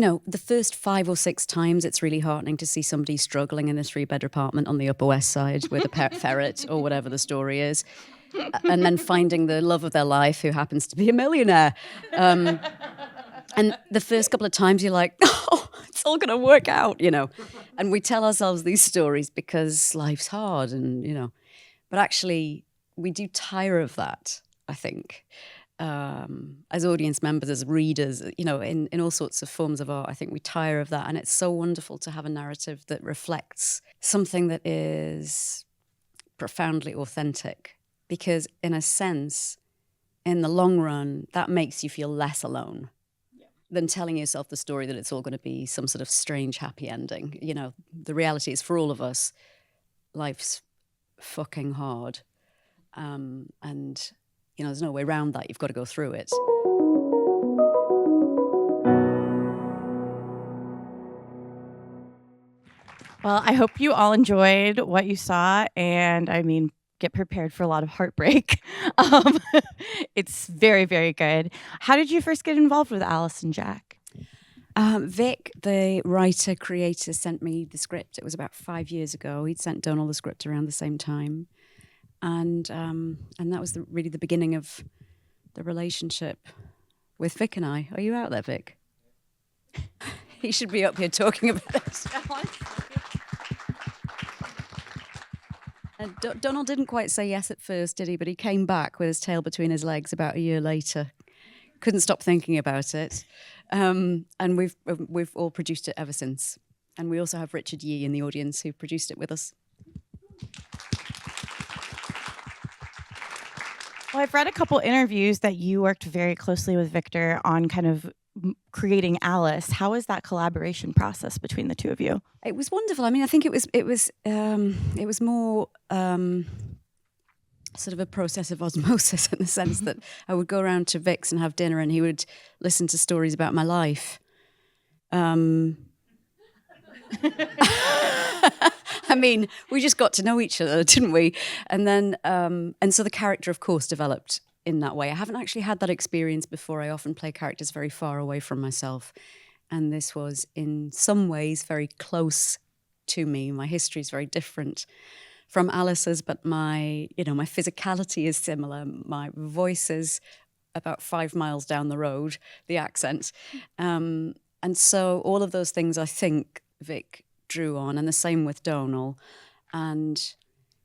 the first 5 or 6 times it's really heartening to see somebody struggling in a 3-bed apartment on the Upper West Side with a pet ferret or whatever the story is, and then finding the love of their life who happens to be a millionaire. And the first couple of times you're like, oh, it's all going to work out, And we tell ourselves these stories because life's hard but actually we do tire of that, I think. As audience members, as readers, in all sorts of forms of art, I think we tire of that. And it's so wonderful to have a narrative that reflects something that is profoundly authentic. Because in a sense, in the long run, that makes you feel less alone than telling yourself the story that it's all going to be some sort of strange happy ending. The reality is for all of us, life's fucking hard. And there's no way around that. You've got to go through it. Well, I hope you all enjoyed what you saw, and get prepared for a lot of heartbreak. It's very, very good. How did you first get involved with Alice and Jack? Vic, the writer, creator, sent me the script. It was about 5 years ago. He'd sent Donal the script around the same time. And that was really the beginning of the relationship with Vic and I. Are you out there, Vic? He should be up here talking about it. Donal didn't quite say yes at first, did he? But he came back with his tail between his legs about a year later. Couldn't stop thinking about it. And we've all produced it ever since. And we also have Richard Yee in the audience who produced it with us. Well, I've read a couple interviews that you worked very closely with Victor on kind of creating Alice. How was that collaboration process between the two of you? It was wonderful. I think it was more sort of a process of osmosis in the sense that I would go around to Vic's and have dinner, and he would listen to stories about my life. We just got to know each other, didn't we? And then, and so the character, of course, developed in that way. I haven't actually had that experience before. I often play characters very far away from myself. And this was in some ways very close to me. My history is very different from Alice's, but my physicality is similar. My voice is about 5 miles down the road, the accent. And so all of those things I think Vic drew on, and the same with Donal, and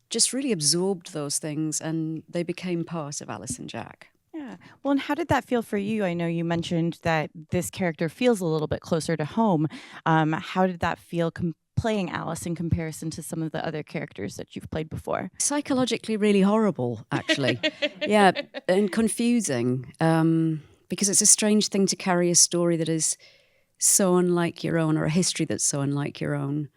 just really absorbed those things, and they became part of Alice and Jack. Yeah. Well, and how did that feel for you? I know you mentioned that this character feels a little bit closer to home. How did that feel playing Alice in comparison to some of the other characters that you've played before? Psychologically really horrible, actually. Yeah, and confusing, because it's a strange thing to carry a story that is so unlike your own, or a history that's so unlike your own,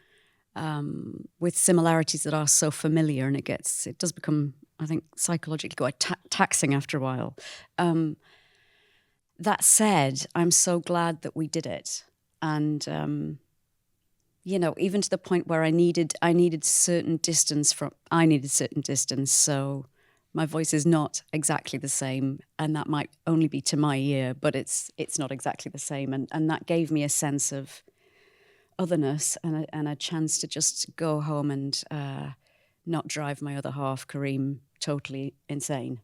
with similarities that are so familiar, and it does become, I think, psychologically quite taxing after a while. That said, I'm so glad that we did it, and even to the point where I needed certain distance. So my voice is not exactly the same, and that might only be to my ear, but it's not exactly the same, and that gave me a sense of otherness and a chance to just go home and not drive my other half, Kareem, totally insane.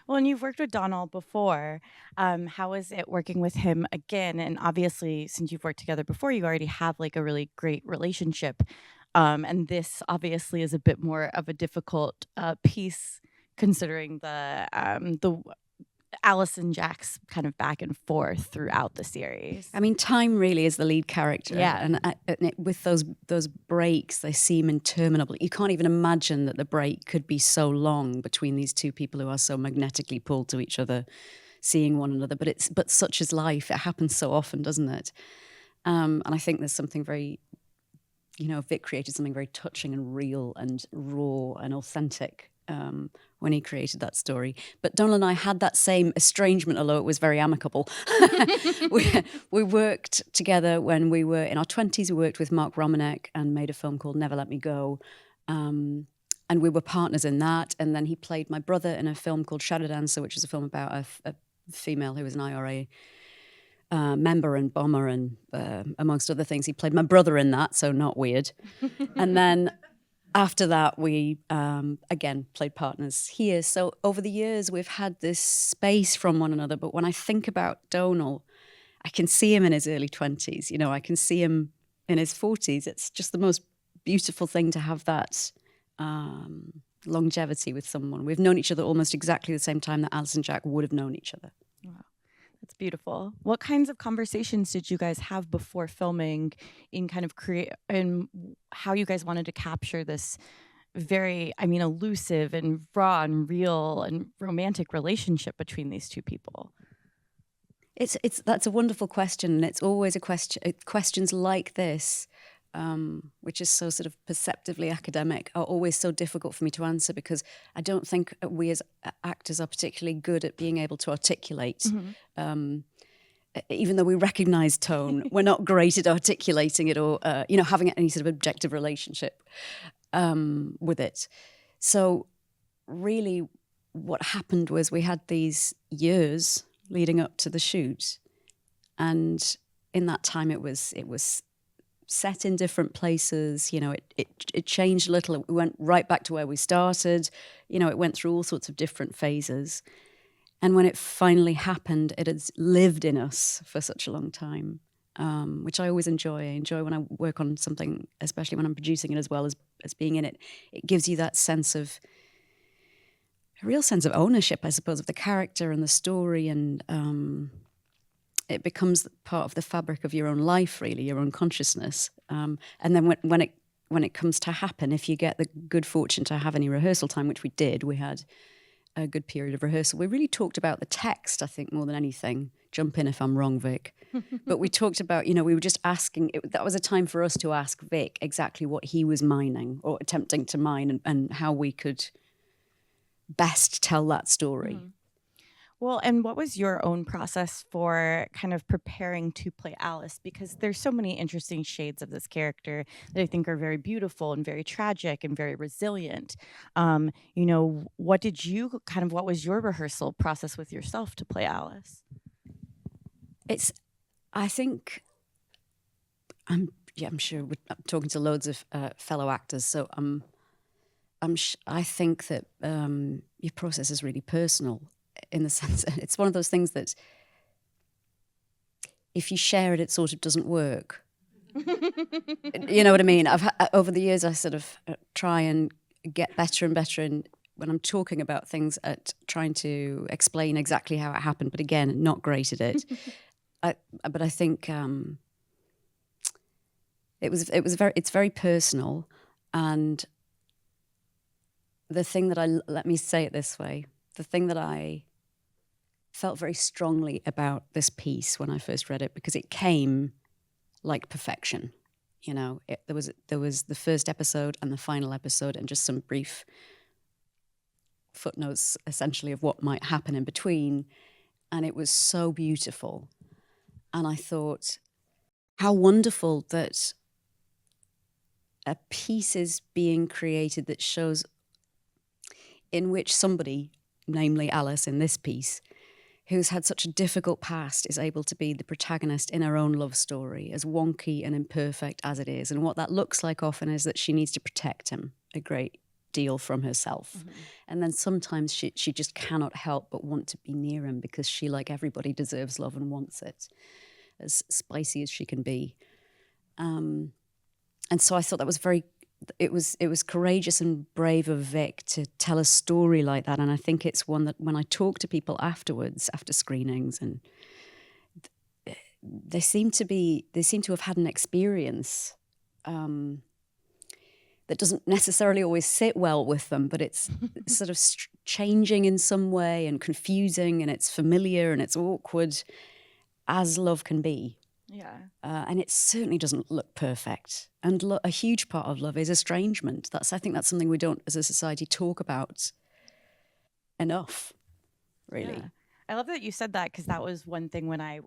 Well, and you've worked with Donal before. How is it working with him again? And obviously, since you've worked together before, you already have like a really great relationship. And this obviously is a bit more of a difficult piece, considering the Alice and Jack's kind of back and forth throughout the series. I mean, time really is the lead character. Yeah. And with those breaks, they seem interminable. You can't even imagine that the break could be so long between these two people who are so magnetically pulled to each other, seeing one another. But such is life. It happens so often, doesn't it? And I think there's something very, Vic created something very touching and real and raw and authentic when he created that story. But Donal and I had that same estrangement, although it was very amicable. We worked together when we were in our 20s. We worked with Mark Romanek and made a film called Never Let Me Go. And we were partners in that. And then he played my brother in a film called Shadow Dancer, which is a film about a female who was an IRA member and bomber, and amongst other things. He played my brother in that, so not weird. And then after that, we again played partners here. So over the years, we've had this space from one another. But when I think about Donal, I can see him in his early 20s. You know, I can see him in his 40s. It's just the most beautiful thing to have that longevity with someone. We've known each other almost exactly the same time that Alice and Jack would have known each other. Wow, that's beautiful. What kinds of conversations did you guys have before filming in kind of and how you guys wanted to capture this very, elusive and raw and real and romantic relationship between these two people? That's a wonderful question, and it's always a question. Questions like this, which is so sort of perceptively academic, are always so difficult for me to answer, because I don't think we as actors are particularly good at being able to articulate. Even though we recognise tone, we're not great at articulating it or having any sort of objective relationship with it. So really, what happened was we had these years leading up to the shoot, and in that time it was set in different places. You know, it changed a little. We went right back to where we started. You know, it went through all sorts of different phases, and when it finally happened, it has lived in us for such a long time, which I always enjoy. I enjoy when I work on something, especially when I'm producing it as well as being in it. It gives you that sense of a real sense of ownership, I suppose, of the character and the story, and it becomes part of the fabric of your own life, really, your own consciousness. And then when it comes to happen, if you get the good fortune to have any rehearsal time, which we did, we had a good period of rehearsal. We really talked about the text, I think, more than anything. Jump in if I'm wrong, Vic. But we talked about, we were just asking, that was a time for us to ask Vic exactly what he was mining or attempting to mine, and how we could best tell that story. Mm-hmm. Well, and what was your own process for kind of preparing to play Alice? Because there's so many interesting shades of this character that I think are very beautiful and very tragic and very resilient. What was your rehearsal process with yourself to play Alice? I think, I'm sure I'm talking to loads of fellow actors, so I think that your process is really personal, in the sense that it's one of those things that if you share it, it sort of doesn't work. You know what I mean? Over the years, I sort of try and get better and better when I'm talking about things, at trying to explain exactly how it happened. But again, not great at it. But I think it's very personal, and the thing that let me say it this way, the thing that I felt very strongly about this piece when I first read it, because it came like perfection. There was the first episode and the final episode, and just some brief footnotes, essentially, of what might happen in between. And it was so beautiful. And I thought, how wonderful that a piece is being created that shows, in which somebody, namely Alice in this piece, who's had such a difficult past, is able to be the protagonist in her own love story, as wonky and imperfect as it is. And what that looks like often is that she needs to protect him a great deal from herself. Mm-hmm. And then sometimes she just cannot help but want to be near him, because she, like everybody, deserves love and wants it, as spicy as she can be. And so I thought that was it was courageous and brave of Vic to tell a story like that. And I think it's one that, when I talk to people afterwards, after screenings, and they seem to have had an experience that doesn't necessarily always sit well with them, but it's sort of changing in some way, and confusing, and it's familiar, and it's awkward, as love can be. Yeah. And it certainly doesn't look perfect. And a huge part of love is estrangement. I think that's something we don't, as a society, talk about enough, really. Yeah. I love that you said that because that was one thing when I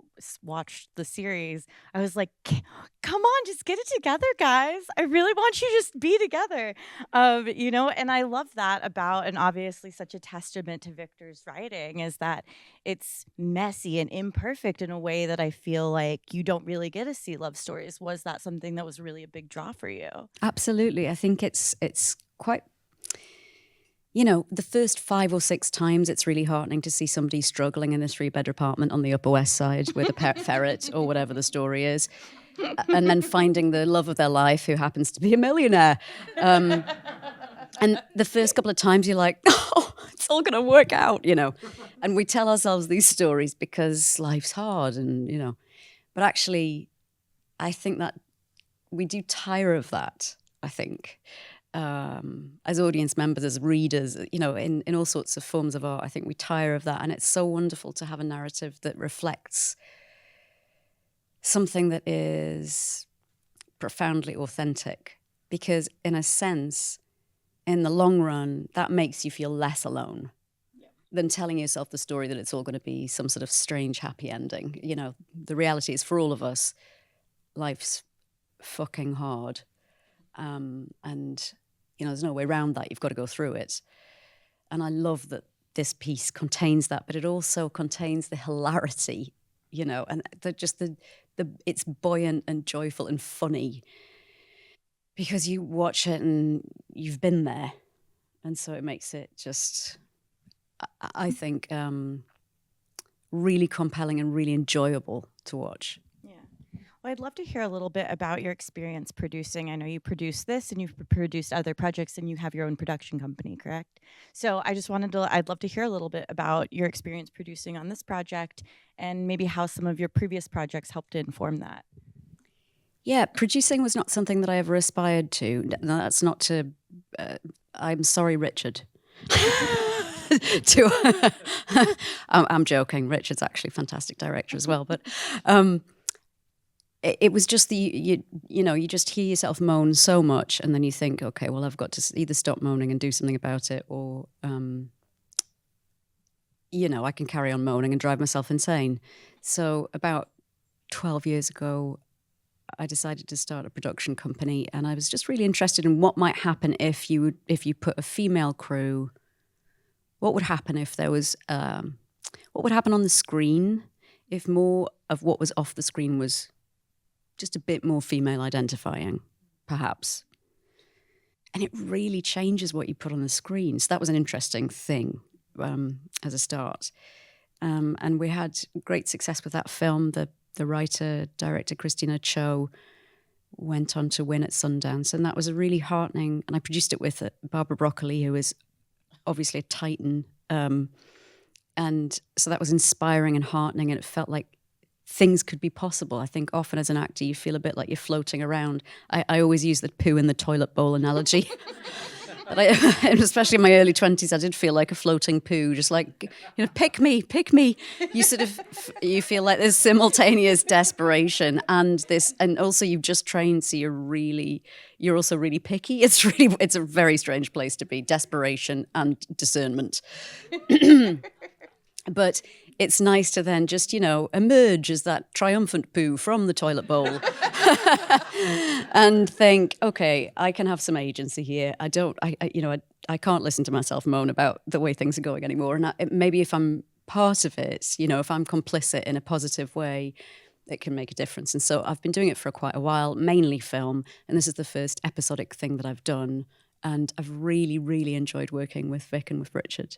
watched the series. I was like, come on, just get it together, guys. I really want you to just be together. And I love that about, and obviously such a testament to Victor's writing is that it's messy and imperfect in a way that I feel like you don't really get to see love stories. Was that something that was really a big draw for you? Absolutely. I think it's quite, the first 5 or 6 times it's really heartening to see somebody struggling in a 3-bed apartment on the Upper West Side with a ferret or whatever the story is, and then finding the love of their life who happens to be a millionaire. And the first couple of times you're like, oh, it's all going to work out, And we tell ourselves these stories because life's hard but actually I think that we do tire of that, I think. As audience members, as readers, in all sorts of forms of art, I think we tire of that. And it's so wonderful to have a narrative that reflects something that is profoundly authentic. Because in a sense, in the long run, that makes you feel less alone than telling yourself the story that it's all going to be some sort of strange happy ending. The reality is for all of us, life's fucking hard. And there's no way around that. You've got to go through it. And I love that this piece contains that, but it also contains the hilarity, and it's buoyant and joyful and funny because you watch it and you've been there. And so it makes it just, I think, really compelling and really enjoyable to watch. Well, I'd love to hear a little bit about your experience producing. I know you produced this and you've produced other projects and you have your own production company, correct? So I'd love to hear a little bit about your experience producing on this project and maybe how some of your previous projects helped to inform that. Yeah, producing was not something that I ever aspired to. No, that's not to, I'm sorry, Richard. I'm joking. Richard's actually a fantastic director as well, but it was just you just hear yourself moan so much, and then you think, okay, well, I've got to either stop moaning and do something about it, or I can carry on moaning and drive myself insane. So about 12 years ago, I decided to start a production company, and I was just really interested in what might happen if you put a female crew. What would happen if there was what would happen on the screen if more of what was off the screen was just a bit more female identifying, perhaps. And it really changes what you put on the screen. So that was an interesting thing as a start. And we had great success with that film. The writer, director, Christina Cho, went on to win at Sundance. And that was a really heartening, and I produced it with Barbara Broccoli, who is obviously a titan. And so that was inspiring and heartening, and it felt like things could be possible. I think often as an actor, you feel a bit like you're floating around. I always use the poo in the toilet bowl analogy. But especially in my early 20s, I did feel like a floating poo, just like, pick me. You feel like there's simultaneous desperation and also you've just trained, so you're also really picky. It's a very strange place to be, desperation and discernment. But it's nice to then just, emerge as that triumphant poo from the toilet bowl and think, okay, I can have some agency here. I can't listen to myself moan about the way things are going anymore. And maybe if I'm part of it, if I'm complicit in a positive way, it can make a difference. And so I've been doing it for quite a while, mainly film. And this is the first episodic thing that I've done. And I've really, really enjoyed working with Vic and with Richard.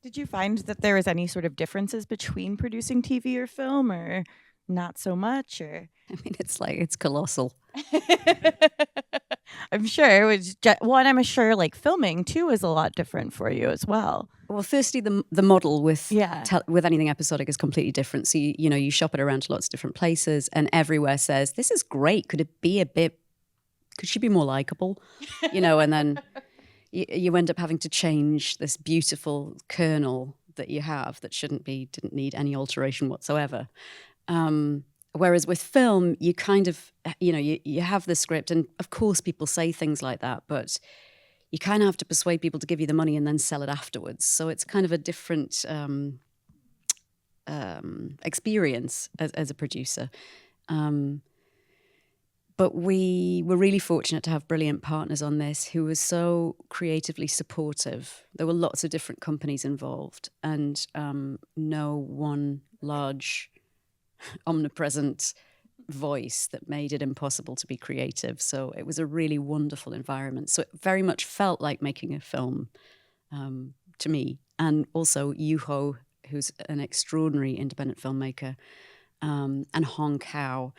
Did you find that there was any sort of differences between producing TV or film, or not so much? Or it's colossal. I'm sure it was and I'm sure filming too is a lot different for you as well. Well, firstly, the model with anything episodic is completely different. So you shop it around to lots of different places, and everywhere says, "This is great. Could she be more likable?" And then. You end up having to change this beautiful kernel that you have that didn't need any alteration whatsoever. Whereas with film, you kind of, you have the script, and of course people say things like that, but you kind of have to persuade people to give you the money and then sell it afterwards. So it's kind of a different experience as a producer. But we were really fortunate to have brilliant partners on this who were so creatively supportive. There were lots of different companies involved, and no one large, omnipresent voice that made it impossible to be creative. So it was a really wonderful environment. So it very much felt like making a film to me. And also Yuho, who's an extraordinary independent filmmaker, and Hong Kao,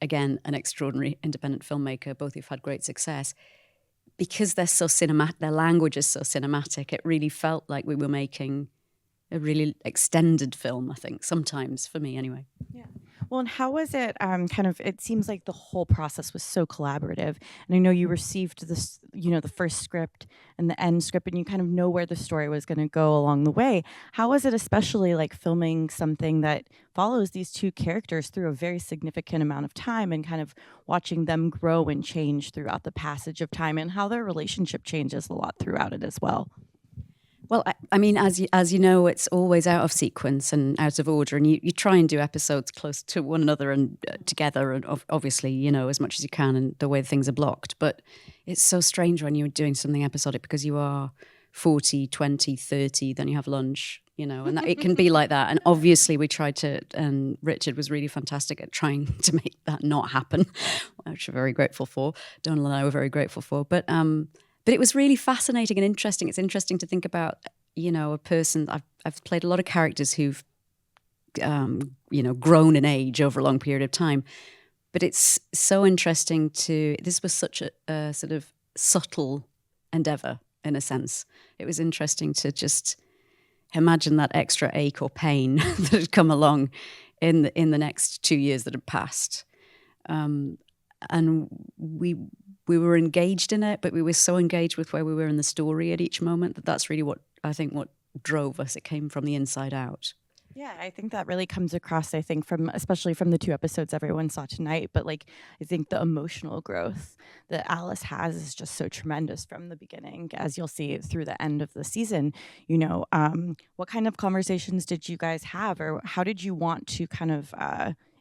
again, an extraordinary independent filmmaker, both who've had great success. Because they're so cinematic, their language is so cinematic, it really felt like we were making a really extended film, I think, sometimes, for me anyway. Yeah. Well, and how was it it seems like the whole process was so collaborative. And I know you received this, the first script and the end script, and you kind of know where the story was going to go along the way. How was it especially like filming something that follows these two characters through a very significant amount of time and kind of watching them grow and change throughout the passage of time, and how their relationship changes a lot throughout it as well? Well, I mean, as you know, it's always out of sequence and out of order, and you try and do episodes close to one another and together, and obviously, as much as you can, and the way things are blocked. But it's so strange when you're doing something episodic because you are 40, 20, 30, then you have lunch, and it can be like that. And obviously we tried to, and Richard was really fantastic at trying to make that not happen, which we're very grateful for. Donal and I were very grateful for. But it was really fascinating and interesting. It's interesting to think about, a person. I've played a lot of characters who've, grown in age over a long period of time. But it's so interesting this was such a sort of subtle endeavor, in a sense. It was interesting to just imagine that extra ache or pain that had come along in the next 2 years that had passed. And we were engaged in it, but we were so engaged with where we were in the story at each moment that's really what drove us. It came from the inside out. Yeah, I think that really comes across, especially from the two episodes everyone saw tonight. But I think the emotional growth that Alice has is just so tremendous from the beginning, as you'll see through the end of the season. What kind of conversations did you guys have, or how did you want to kind of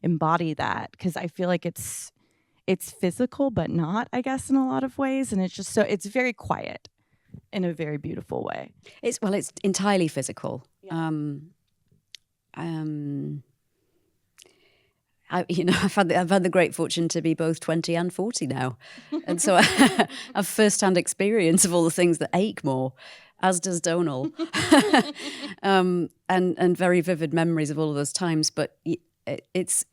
embody that? Because I feel like it's physical, but not, I guess, in a lot of ways. And it's just it's very quiet in a very beautiful way. It's entirely physical. Yeah. I've had the great fortune to be both 20 and 40 now. And so I have first-hand experience of all the things that ache more, as does Donal. And very vivid memories of all of those times. But it's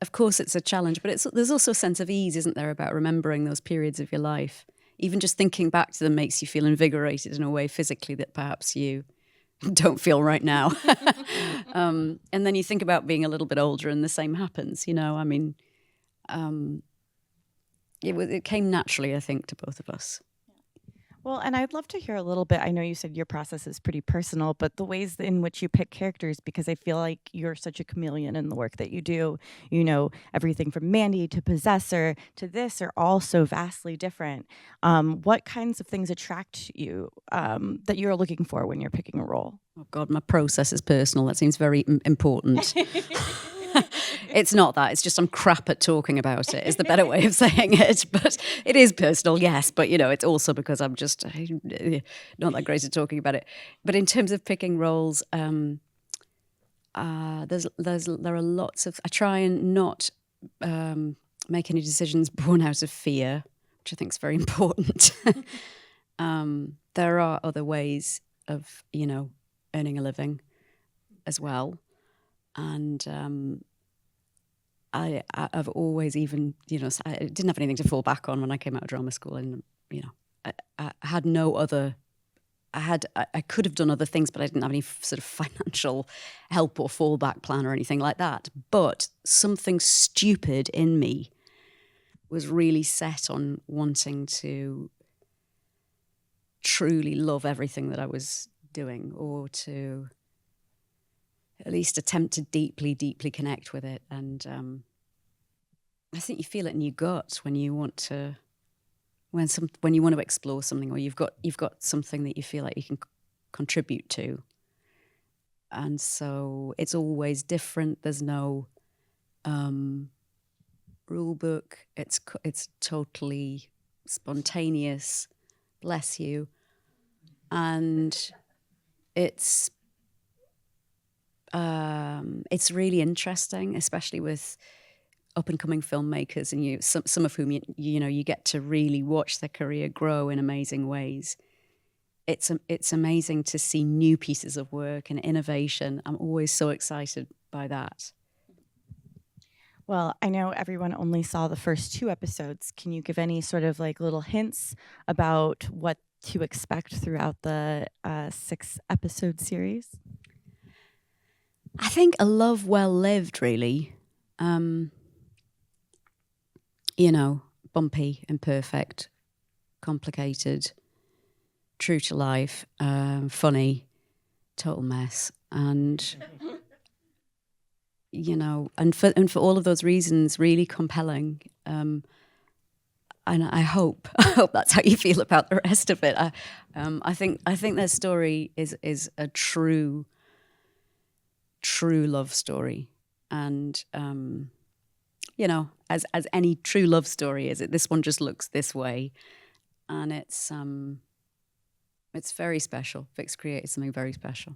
of course it's a challenge, but there's also a sense of ease, isn't there, about remembering those periods of your life. Even just thinking back to them makes you feel invigorated in a way physically that perhaps you don't feel right now. And then you think about being a little bit older and the same happens, it came naturally, I think, to both of us. Well, and I'd love to hear a little bit. I know you said your process is pretty personal, but the ways in which you pick characters, because I feel like you're such a chameleon in the work that you do. Everything from Mandy to Possessor to this are all so vastly different. What kinds of things attract you that you're looking for when you're picking a role? Oh, God, my process is personal. That seems very important. It's not that. It's just I'm crap at talking about it, is the better way of saying it. But it is personal, yes. But, it's also because I'm just not that great at talking about it. But in terms of picking roles, there are lots of... I try and not make any decisions born out of fear, which I think is very important. There are other ways of, earning a living as well. And... I've always even, I didn't have anything to fall back on when I came out of drama school, and, I had no other, I could have done other things, but I didn't have any sort of financial help or fallback plan or anything like that. But something stupid in me was really set on wanting to truly love everything that I was doing, or to at least attempt to deeply, deeply connect with it. And I think you feel it in your gut when you want to, when you want to explore something, or you've got something that you feel like you can contribute to. And so it's always different. There's no rule book. It's totally spontaneous. Bless you. And it's really interesting, especially with up and coming filmmakers, and some of whom you get to really watch their career grow in amazing ways. It's amazing to see new pieces of work and innovation. I'm always so excited by that. Well, I know everyone only saw the first 2 episodes. Can you give any sort of like little hints about what to expect throughout the 6-episode series? I think a love well lived, really. Bumpy, imperfect, complicated, true to life, funny, total mess, and and for all of those reasons, really compelling. And I hope that's how you feel about the rest of it. I think their story is a true love story, and as any true love story is, this one just looks this way, and it's very special. Vic's created something very special.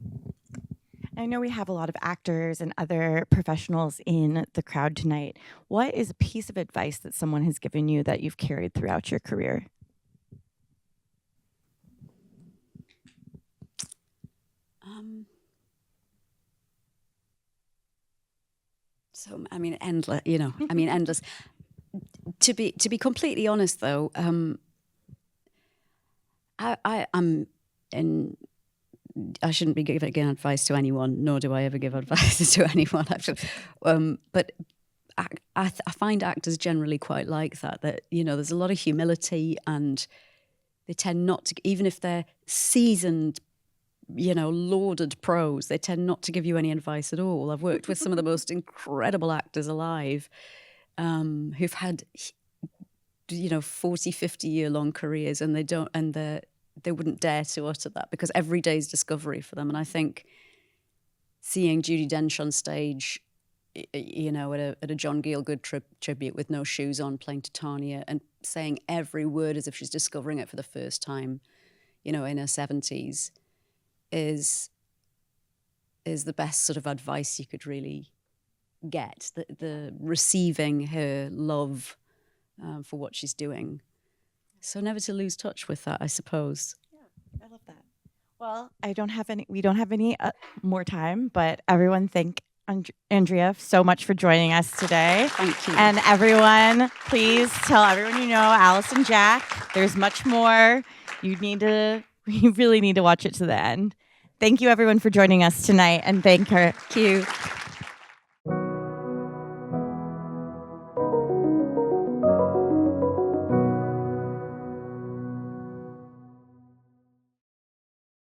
I know we have a lot of actors and other professionals in the crowd tonight. What is a piece of advice that someone has given you that you've carried throughout your career? Endless. Endless. To be completely honest, though, I shouldn't be giving advice to anyone, nor do I ever give advice to anyone, actually. But I find actors generally quite like that. That there's a lot of humility, and they tend not to, even if they're seasoned, lauded pros, they tend not to give you any advice at all. I've worked with some of the most incredible actors alive, who've had 40, 50-year-long careers, and they wouldn't dare to utter that, because every day is discovery for them. And I think seeing Judi Dench on stage, at a John Gielgud tribute with no shoes on, playing Titania, and saying every word as if she's discovering it for the first time, in her 70s, is the best sort of advice you could really get. The receiving her love for what she's doing. So never to lose touch with that, I suppose. Yeah, I love that. Well, we don't have any more time, but everyone thank Andrea so much for joining us today. Thank you. And everyone, please tell everyone Alice and Jack. There's much more. You really need to watch it to the end. Thank you, everyone, for joining us tonight, and thank her. Thank you.